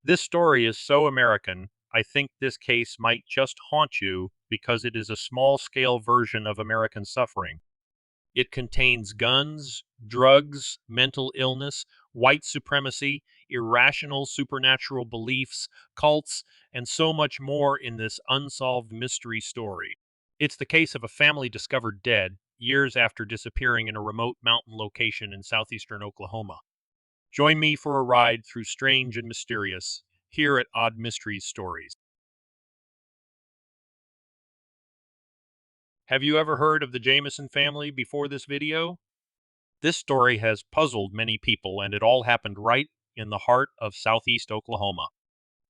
This story is so American, I think this case might just haunt you because it is a small scale version of American suffering. It contains guns, drugs, mental illness, white supremacy, irrational supernatural beliefs, cults, and so much more in this unsolved mystery story. It's the case of a family discovered dead years after disappearing in a remote mountain location in southeastern Oklahoma. Join me for a ride through strange and mysterious here at Odd Mysteries Stories. Have you ever heard of the Jamison family before this video? This story has puzzled many people, and it all happened right in the heart of southeast Oklahoma.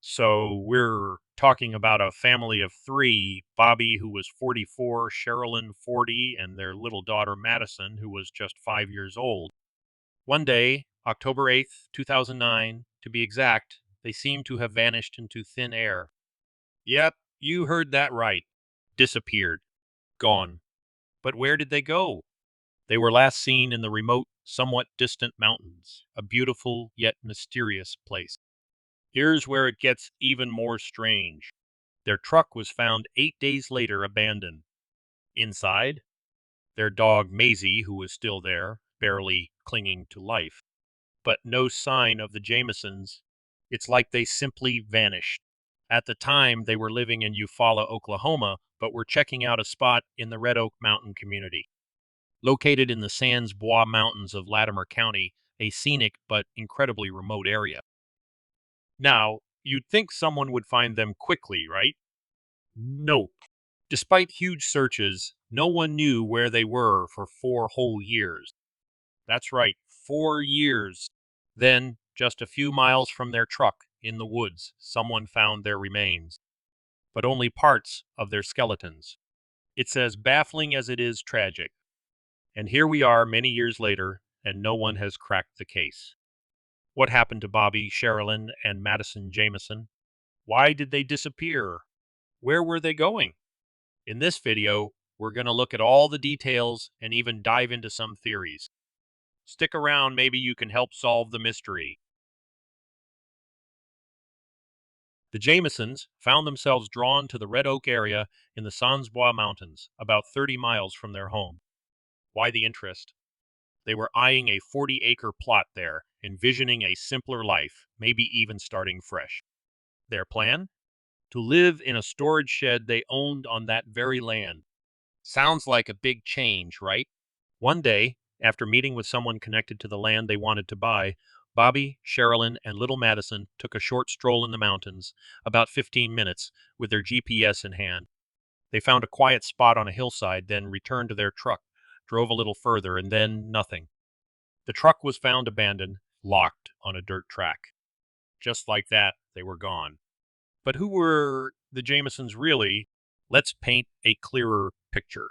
So, we're talking about a family of three: Bobby, who was 44, Sherilyn, 40, and their little daughter, Madison, who was just 5 years old. One day, October 8th, 2009, to be exact, they seemed to have vanished into thin air. Yep, you heard that right. Disappeared. Gone. But where did they go? They were last seen in the remote, somewhat distant mountains, a beautiful yet mysterious place. Here's where it gets even more strange. Their truck was found 8 days later abandoned. Inside, their dog Maisie, who was still there, barely clinging to life. But no sign of the Jamisons. It's like they simply vanished. At the time, they were living in Eufaula, Oklahoma, but were checking out a spot in the Red Oak Mountain community. Located in the Sans Bois Mountains of Latimer County, a scenic but incredibly remote area. Now, you'd think someone would find them quickly, right? Nope. Despite huge searches, no one knew where they were for 4 whole years. That's right, 4 years. Then, just a few miles from their truck, in the woods, someone found their remains, but only parts of their skeletons. It's as baffling as it is tragic. And here we are many years later, and no one has cracked the case. What happened to Bobby, Sherilyn, and Madison Jamison? Why did they disappear? Where were they going? In this video, we're going to look at all the details and even dive into some theories. Stick around, maybe you can help solve the mystery. The Jamisons found themselves drawn to the Red Oak area in the Sans Bois Mountains, about 30 miles from their home. Why the interest? They were eyeing a 40-acre plot there, envisioning a simpler life, maybe even starting fresh. Their plan? To live in a storage shed they owned on that very land. Sounds like a big change, right? One day, after meeting with someone connected to the land they wanted to buy, Bobby, Sherilyn, and little Madison took a short stroll in the mountains, about 15 minutes, with their GPS in hand. They found a quiet spot on a hillside, then returned to their truck, drove a little further, and then nothing. The truck was found abandoned, locked on a dirt track. Just like that, they were gone. But who were the Jamisons really? Let's paint a clearer picture.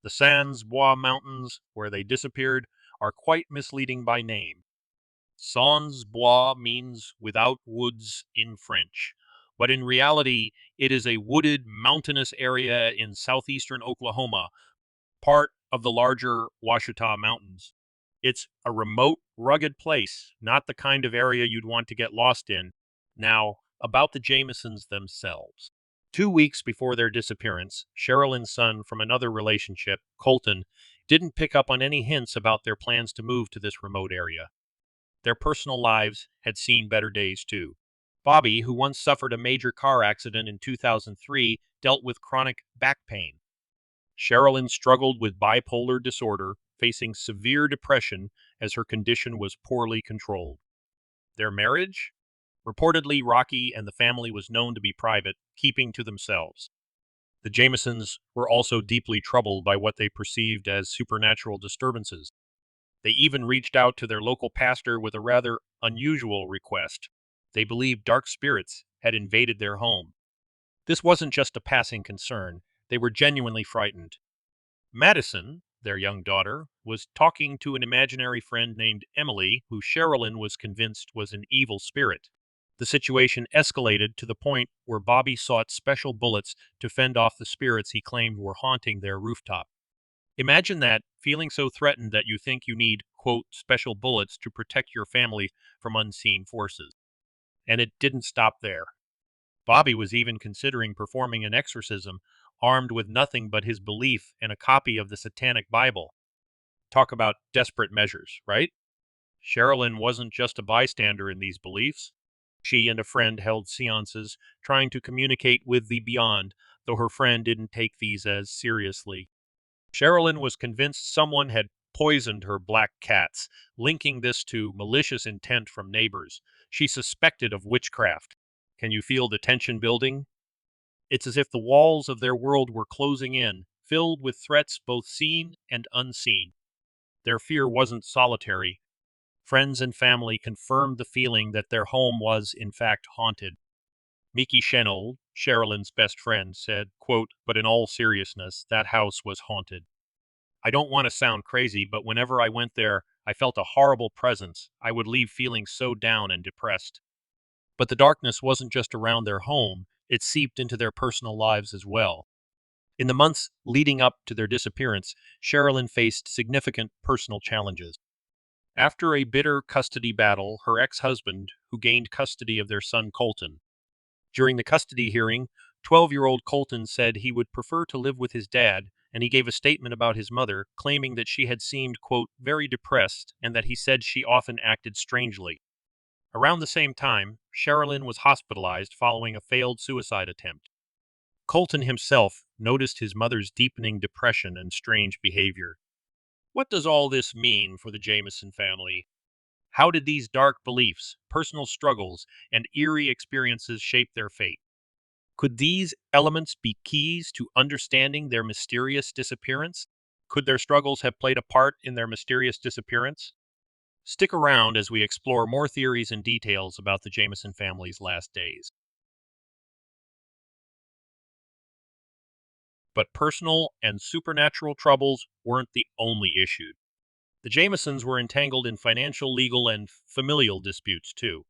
The Sans Bois Mountains, where they disappeared, are quite misleading by name. Sans Bois means without woods in French, but in reality, it is a wooded, mountainous area in southeastern Oklahoma, part of the larger Ouachita Mountains. It's a remote, rugged place, not the kind of area you'd want to get lost in. Now, about the Jamisons themselves. 2 weeks before their disappearance, Sherilyn's son from another relationship, Colton, didn't pick up on any hints about their plans to move to this remote area. Their personal lives had seen better days too. Bobby, who once suffered a major car accident in 2003, dealt with chronic back pain. Sherilyn struggled with bipolar disorder, facing severe depression as her condition was poorly controlled. Their marriage? Reportedly rocky, and the family was known to be private, keeping to themselves. The Jamisons were also deeply troubled by what they perceived as supernatural disturbances. They even reached out to their local pastor with a rather unusual request. They believed dark spirits had invaded their home. This wasn't just a passing concern, they were genuinely frightened. Madison, their young daughter, was talking to an imaginary friend named Emily, who Sherilyn was convinced was an evil spirit. The situation escalated to the point where Bobby sought special bullets to fend off the spirits he claimed were haunting their rooftop. Imagine that, feeling so threatened that you think you need, quote, special bullets to protect your family from unseen forces. And it didn't stop there. Bobby was even considering performing an exorcism, armed with nothing but his belief in a copy of the Satanic Bible. Talk about desperate measures, right? Sherilyn wasn't just a bystander in these beliefs. She and a friend held seances, trying to communicate with the beyond, though her friend didn't take these as seriously. Sherilyn was convinced someone had poisoned her black cats, linking this to malicious intent from neighbors. She suspected of witchcraft. Can you feel the tension building? It's as if the walls of their world were closing in, filled with threats both seen and unseen. Their fear wasn't solitary. Friends and family confirmed the feeling that their home was, in fact, haunted. Mickey Shenold, Sherilyn's best friend, said, quote, "But in all seriousness, that house was haunted. I don't want to sound crazy, but whenever I went there, I felt a horrible presence. I would leave feeling so down and depressed." But the darkness wasn't just around their home, it seeped into their personal lives as well. In the months leading up to their disappearance, Sherilyn faced significant personal challenges. After a bitter custody battle, her ex-husband, who gained custody of their son Colton. During the custody hearing, 12-year-old Colton said he would prefer to live with his dad, and he gave a statement about his mother, claiming that she had seemed, quote, very depressed, and that he said she often acted strangely. Around the same time, Sherilyn was hospitalized following a failed suicide attempt. Colton himself noticed his mother's deepening depression and strange behavior. What does all this mean for the Jamison family? How did these dark beliefs, personal struggles, and eerie experiences shape their fate? Could these elements be keys to understanding their mysterious disappearance? Could their struggles have played a part in their mysterious disappearance? Stick around as we explore more theories and details about the Jamison family's last days. But personal and supernatural troubles weren't the only issue. The Jamisons were entangled in financial, legal, and familial disputes, too.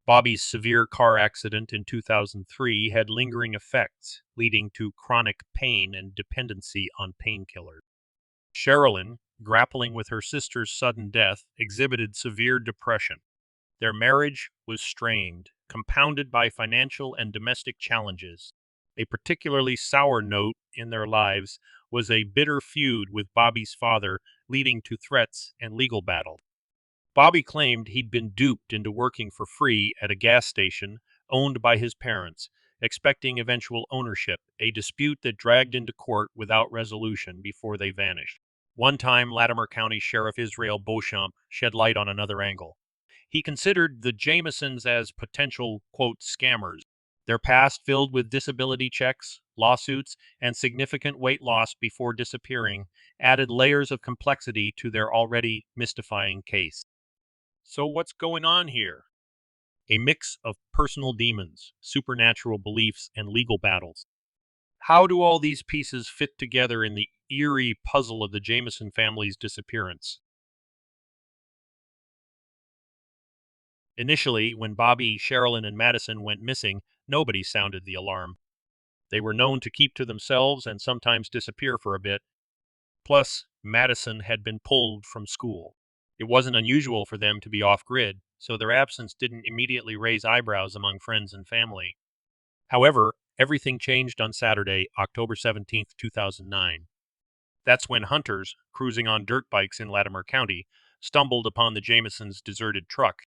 Bobby's severe car accident in 2003 had lingering effects, leading to chronic pain and dependency on painkillers. Sherilyn, grappling with her sister's sudden death, exhibited severe depression. Their marriage was strained, compounded by financial and domestic challenges. A particularly sour note in their lives was a bitter feud with Bobby's father, leading to threats and legal battle. Bobby claimed he'd been duped into working for free at a gas station owned by his parents, expecting eventual ownership, a dispute that dragged into court without resolution before they vanished. One time, Latimer County Sheriff Israel Beauchamp shed light on another angle. He considered the Jamisons as potential, quote, scammers. Their past filled with disability checks, lawsuits, and significant weight loss before disappearing added layers of complexity to their already mystifying case. So what's going on here? A mix of personal demons, supernatural beliefs, and legal battles. How do all these pieces fit together in the eerie puzzle of the Jamison family's disappearance? Initially, when Bobby, Sherilyn, and Madison went missing, nobody sounded the alarm. They were known to keep to themselves and sometimes disappear for a bit. Plus, Madison had been pulled from school. It wasn't unusual for them to be off-grid, so their absence didn't immediately raise eyebrows among friends and family. However, everything changed on Saturday, October 17th, 2009. That's when hunters, cruising on dirt bikes in Latimer County, stumbled upon the Jamisons' deserted truck.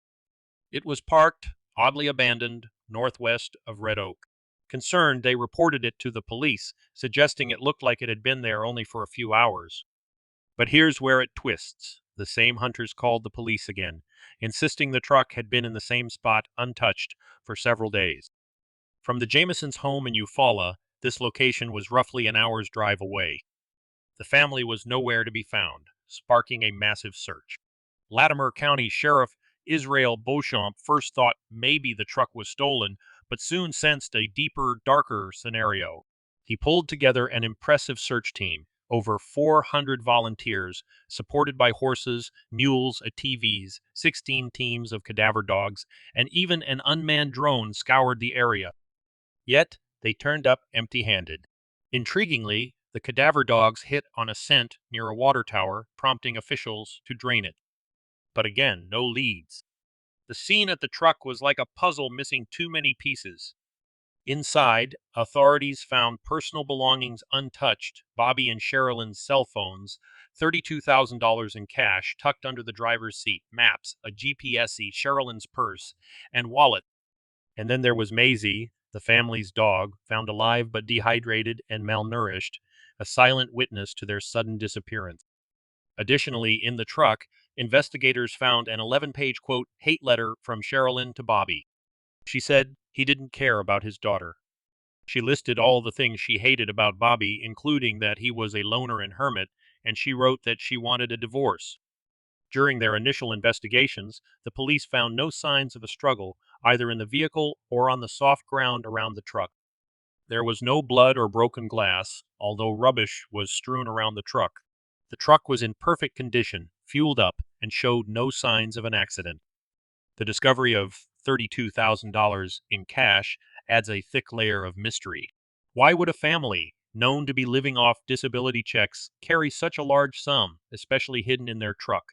It was parked, oddly abandoned, northwest of Red Oak. Concerned, they reported it to the police, suggesting it looked like it had been there only for a few hours. But here's where it twists. The same hunters called the police again, insisting the truck had been in the same spot, untouched, for several days. From the Jamisons' home in Eufaula, this location was roughly an hour's drive away. The family was nowhere to be found, sparking a massive search. Latimer County Sheriff Israel Beauchamp first thought maybe the truck was stolen, but soon sensed a deeper, darker scenario. He pulled together an impressive search team, over 400 volunteers, supported by horses, mules, ATVs, 16 teams of cadaver dogs, and even an unmanned drone scoured the area. Yet, they turned up empty-handed. Intriguingly, the cadaver dogs hit on a scent near a water tower, prompting officials to drain it. But again, no leads. The scene at the truck was like a puzzle missing too many pieces. Inside, authorities found personal belongings untouched, Bobby and Sherilyn's cell phones, $32,000 in cash tucked under the driver's seat, maps, a GPS-y, Sherilyn's purse, and wallet. And then there was Maisie, the family's dog, found alive but dehydrated and malnourished, a silent witness to their sudden disappearance. Additionally, in the truck, investigators found an 11-page, quote, hate letter from Sherilyn to Bobby. She said he didn't care about his daughter. She listed all the things she hated about Bobby, including that he was a loner and hermit, and she wrote that she wanted a divorce. During their initial investigations, the police found no signs of a struggle, either in the vehicle or on the soft ground around the truck. There was no blood or broken glass, although rubbish was strewn around the truck. The truck was in perfect condition, fueled up, and showed no signs of an accident. The discovery of $32,000 in cash adds a thick layer of mystery. Why would a family, known to be living off disability checks, carry such a large sum, especially hidden in their truck?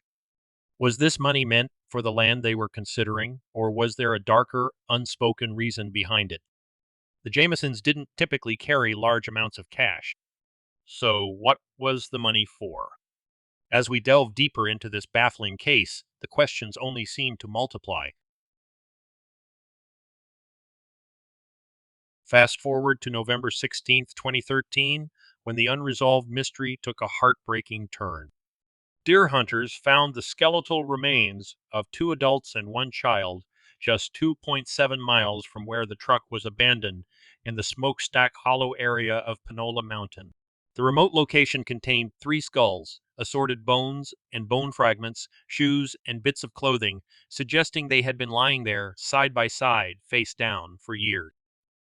Was this money meant for the land they were considering, or was there a darker, unspoken reason behind it? The Jamisons didn't typically carry large amounts of cash. So what was the money for? As we delve deeper into this baffling case, the questions only seem to multiply. Fast forward to November 16th, 2013, when the unresolved mystery took a heartbreaking turn. Deer hunters found the skeletal remains of two adults and one child just 2.7 miles from where the truck was abandoned in the Smokestack Hollow area of Panola Mountain. The remote location contained three skulls, assorted bones and bone fragments, shoes, and bits of clothing, suggesting they had been lying there side by side, face down, for years.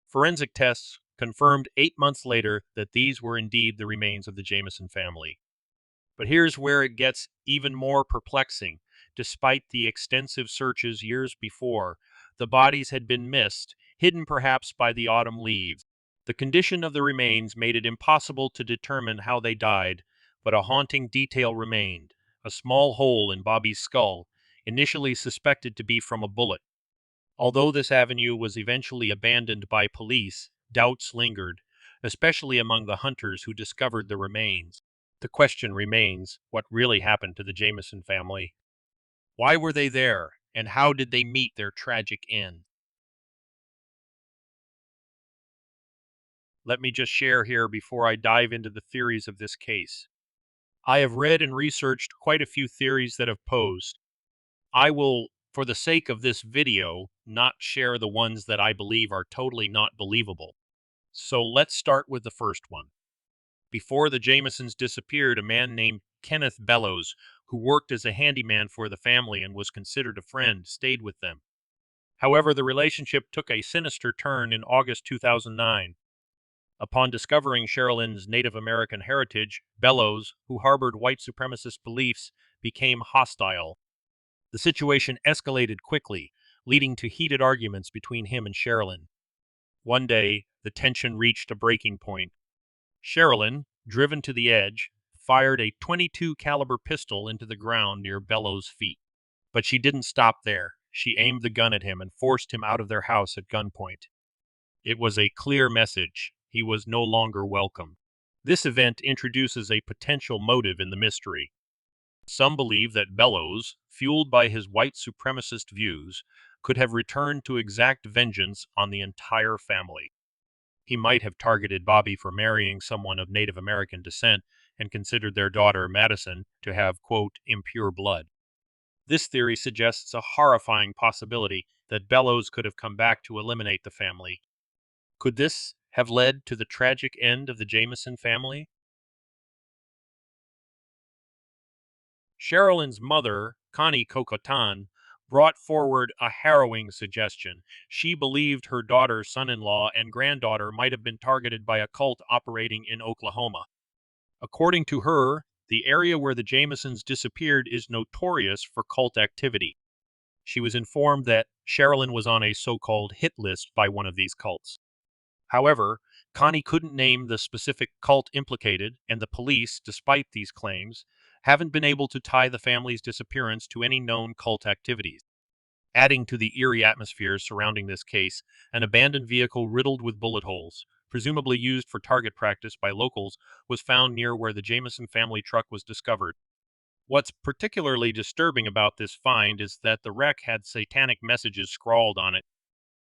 Forensic tests confirmed 8 months later that these were indeed the remains of the Jamison family. But here's where it gets even more perplexing. Despite the extensive searches years before, the bodies had been missed, hidden perhaps by the autumn leaves. The condition of the remains made it impossible to determine how they died, but a haunting detail remained: a small hole in Bobby's skull, initially suspected to be from a bullet. Although this avenue was eventually abandoned by police, doubts lingered, especially among the hunters who discovered the remains. The question remains, what really happened to the Jamison family? Why were they there, and how did they meet their tragic end? Let me just share here before I dive into the theories of this case. I have read and researched quite a few theories that have posed. I will, for the sake of this video, not share the ones that I believe are totally not believable. So let's start with the first one. Before the Jamisons disappeared, a man named Kenneth Bellows, who worked as a handyman for the family and was considered a friend, stayed with them. However, the relationship took a sinister turn in August 2009. Upon discovering Sherilyn's Native American heritage, Bellows, who harbored white supremacist beliefs, became hostile. The situation escalated quickly, leading to heated arguments between him and Sherilyn. One day, the tension reached a breaking point. Sherilyn, driven to the edge, fired a .22 caliber pistol into the ground near Bellows' feet. But she didn't stop there. She aimed the gun at him and forced him out of their house at gunpoint. It was a clear message: he was no longer welcome. This event introduces a potential motive in the mystery. Some believe that Bellows, fueled by his white supremacist views, could have returned to exact vengeance on the entire family. He might have targeted Bobby for marrying someone of Native American descent and considered their daughter, Madison, to have, quote, impure blood. This theory suggests a horrifying possibility that Bellows could have come back to eliminate the family. Could this have led to the tragic end of the Jamison family? Sherilyn's mother, Connie Cocotan, brought forward a harrowing suggestion. She believed her daughter, son-in-law, and granddaughter might have been targeted by a cult operating in Oklahoma. According to her, the area where the Jamisons disappeared is notorious for cult activity. She was informed that Sherilyn was on a so-called hit list by one of these cults. However, Connie couldn't name the specific cult implicated, and the police, despite these claims, haven't been able to tie the family's disappearance to any known cult activities. Adding to the eerie atmosphere surrounding this case, an abandoned vehicle riddled with bullet holes, presumably used for target practice by locals, was found near where the Jamison family truck was discovered. What's particularly disturbing about this find is that the wreck had satanic messages scrawled on it.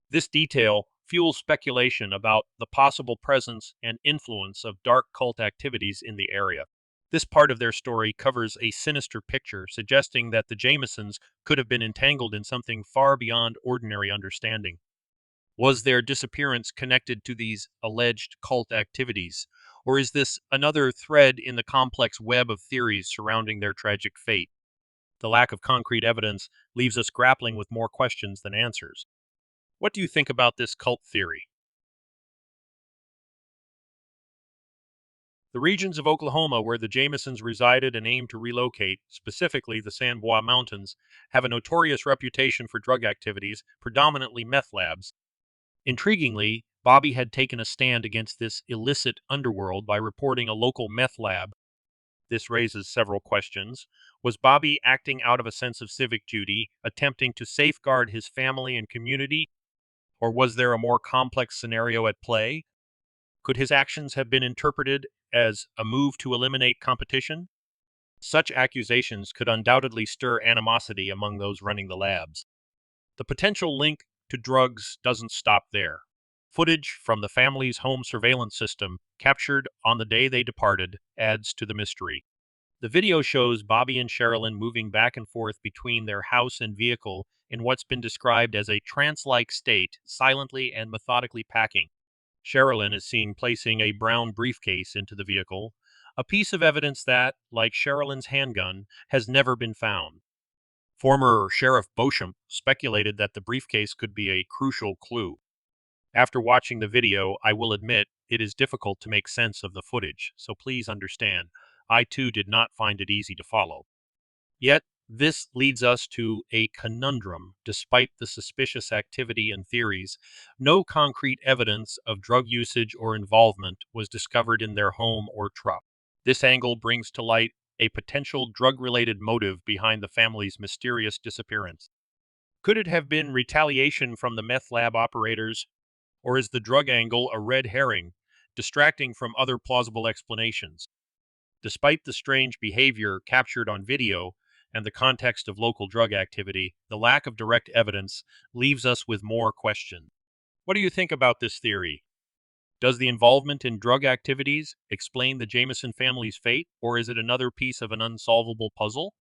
This detail fuels speculation about the possible presence and influence of dark cult activities in the area. This part of their story covers a sinister picture, suggesting that the Jamisons could have been entangled in something far beyond ordinary understanding. Was their disappearance connected to these alleged cult activities, or is this another thread in the complex web of theories surrounding their tragic fate? The lack of concrete evidence leaves us grappling with more questions than answers. What do you think about this cult theory? The regions of Oklahoma where the Jamisons resided and aimed to relocate, specifically the San Bois Mountains, have a notorious reputation for drug activities, predominantly meth labs. Intriguingly, Bobby had taken a stand against this illicit underworld by reporting a local meth lab. This raises several questions. Was Bobby acting out of a sense of civic duty, attempting to safeguard his family and community, or was there a more complex scenario at play? Could his actions have been interpreted as a move to eliminate competition? Such accusations could undoubtedly stir animosity among those running the labs. The potential link to drugs doesn't stop there. Footage from the family's home surveillance system, captured on the day they departed, adds to the mystery. The video shows Bobby and Sherilyn moving back and forth between their house and vehicle in what's been described as a trance-like state, silently and methodically packing. Sherilyn is seen placing a brown briefcase into the vehicle, a piece of evidence that, like Sherilyn's handgun, has never been found. Former Sheriff Beauchamp speculated that the briefcase could be a crucial clue. After watching the video, I will admit it is difficult to make sense of the footage, so please understand, I too did not find it easy to follow. Yet, this leads us to a conundrum. Despite the suspicious activity and theories, no concrete evidence of drug usage or involvement was discovered in their home or truck. This angle brings to light a potential drug-related motive behind the family's mysterious disappearance. Could it have been retaliation from the meth lab operators, or is the drug angle a red herring, distracting from other plausible explanations? Despite the strange behavior captured on video and the context of local drug activity, the lack of direct evidence leaves us with more questions. What do you think about this theory? Does the involvement in drug activities explain the Jamison family's fate, or is it another piece of an unsolvable puzzle?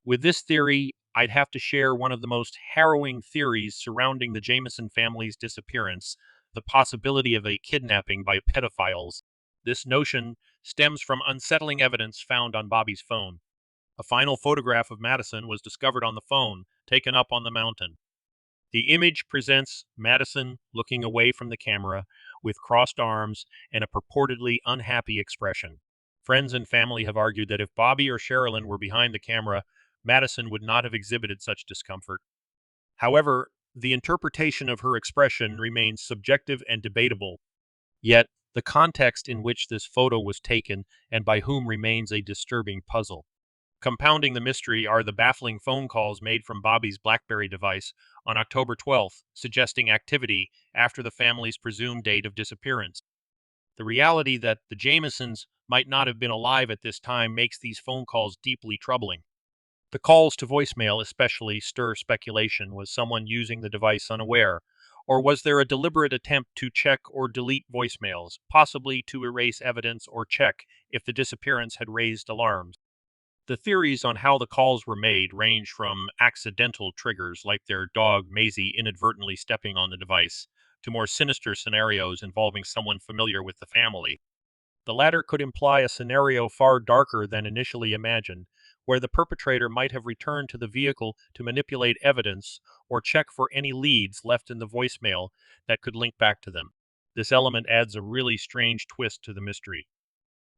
With this theory, I'd have to share one of the most harrowing theories surrounding the Jamison family's disappearance, the possibility of a kidnapping by pedophiles. This notion stems from unsettling evidence found on Bobby's phone. A final photograph of Madison was discovered on the phone, taken up on the mountain. The image presents Madison looking away from the camera with crossed arms and a purportedly unhappy expression. Friends and family have argued that if Bobby or Sherilyn were behind the camera, Madison would not have exhibited such discomfort. However, the interpretation of her expression remains subjective and debatable. Yet, the context in which this photo was taken and by whom remains a disturbing puzzle. Compounding the mystery are the baffling phone calls made from Bobby's BlackBerry device on October 12th, suggesting activity after the family's presumed date of disappearance. The reality that the Jamisons might not have been alive at this time makes these phone calls deeply troubling. The calls to voicemail especially stir speculation. Was someone using the device unaware? Or was there a deliberate attempt to check or delete voicemails, possibly to erase evidence or check if the disappearance had raised alarms? The theories on how the calls were made range from accidental triggers like their dog Maisie inadvertently stepping on the device, to more sinister scenarios involving someone familiar with the family. The latter could imply a scenario far darker than initially imagined, where the perpetrator might have returned to the vehicle to manipulate evidence or check for any leads left in the voicemail that could link back to them. This element adds a really strange twist to the mystery.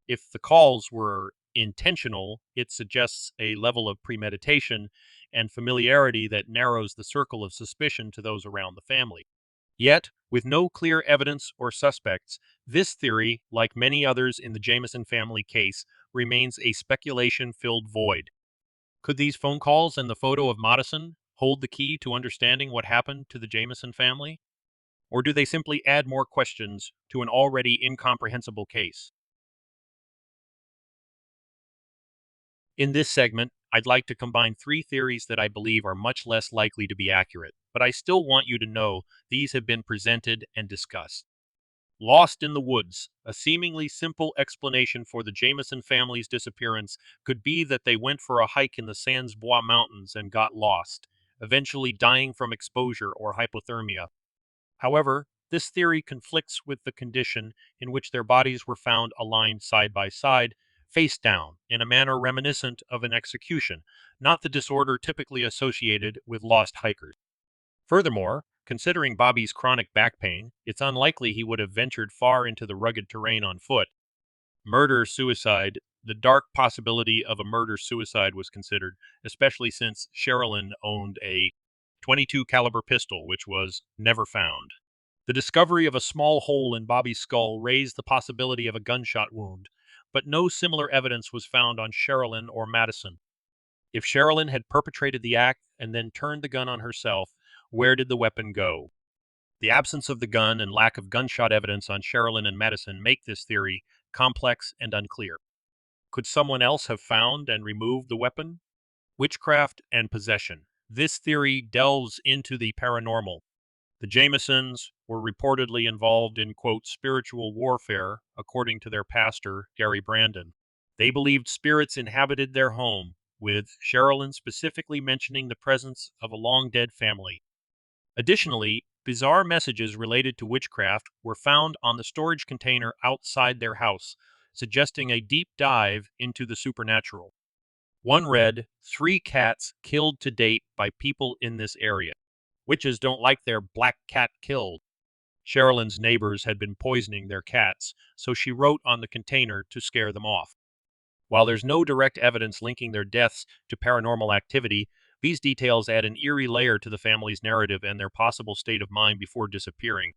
If the calls were intentional, it suggests a level of premeditation and familiarity that narrows the circle of suspicion to those around the family. Yet, with no clear evidence or suspects, this theory, like many others in the Jamison family case, remains a speculation-filled void. Could these phone calls and the photo of Madison hold the key to understanding what happened to the Jamison family? Or do they simply add more questions to an already incomprehensible case? In this segment, I'd like to combine three theories that I believe are much less likely to be accurate, but I still want you to know these have been presented and discussed. Lost in the woods. A seemingly simple explanation for the Jamison family's disappearance could be that they went for a hike in the Sans Bois Mountains and got lost, eventually dying from exposure or hypothermia. However, this theory conflicts with the condition in which their bodies were found aligned side by side, face down, in a manner reminiscent of an execution, not the disorder typically associated with lost hikers. Furthermore, considering Bobby's chronic back pain, it's unlikely he would have ventured far into the rugged terrain on foot. Murder-suicide. The dark possibility of a murder-suicide was considered, especially since Sherilyn owned a .22 caliber pistol, which was never found. The discovery of a small hole in Bobby's skull raised the possibility of a gunshot wound, but no similar evidence was found on Sherilyn or Madison. If Sherilyn had perpetrated the act and then turned the gun on herself, where did the weapon go? The absence of the gun and lack of gunshot evidence on Sherilyn and Madison make this theory complex and unclear. Could someone else have found and removed the weapon? Witchcraft and possession. This theory delves into the paranormal. The Jamisons were reportedly involved in, quote, spiritual warfare, according to their pastor, Gary Brandon. They believed spirits inhabited their home, with Sherilyn specifically mentioning the presence of a long-dead family. Additionally, bizarre messages related to witchcraft were found on the storage container outside their house, suggesting a deep dive into the supernatural. One read, 3 cats killed to date by people in this area. Witches don't like their black cat killed. Sherilyn's neighbors had been poisoning their cats, so she wrote on the container to scare them off. While there's no direct evidence linking their deaths to paranormal activity, these details add an eerie layer to the family's narrative and their possible state of mind before disappearing.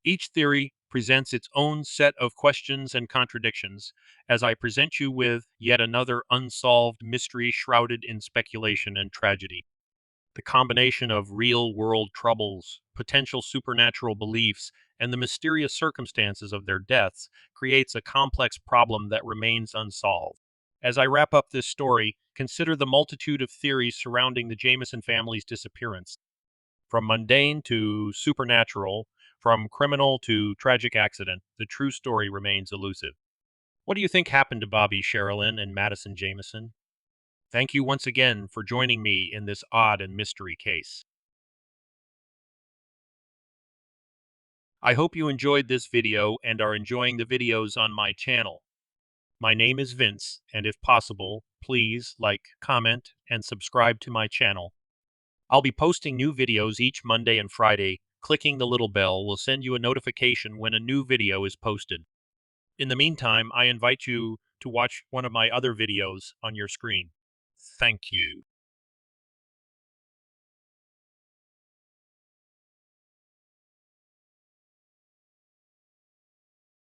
Each theory presents its own set of questions and contradictions, as I present you with yet another unsolved mystery shrouded in speculation and tragedy. The combination of real-world troubles, potential supernatural beliefs, and the mysterious circumstances of their deaths creates a complex problem that remains unsolved. As I wrap up this story, consider the multitude of theories surrounding the Jamison family's disappearance. From mundane to supernatural, from criminal to tragic accident, the true story remains elusive. What do you think happened to Bobby Sherilyn and Madison Jamison? Thank you once again for joining me in this odd and mystery case. I hope you enjoyed this video and are enjoying the videos on my channel. My name is Vince, and if possible, please like, comment, and subscribe to my channel. I'll be posting new videos each Monday and Friday. Clicking the little bell will send you a notification when a new video is posted. In the meantime, I invite you to watch one of my other videos on your screen. Thank you.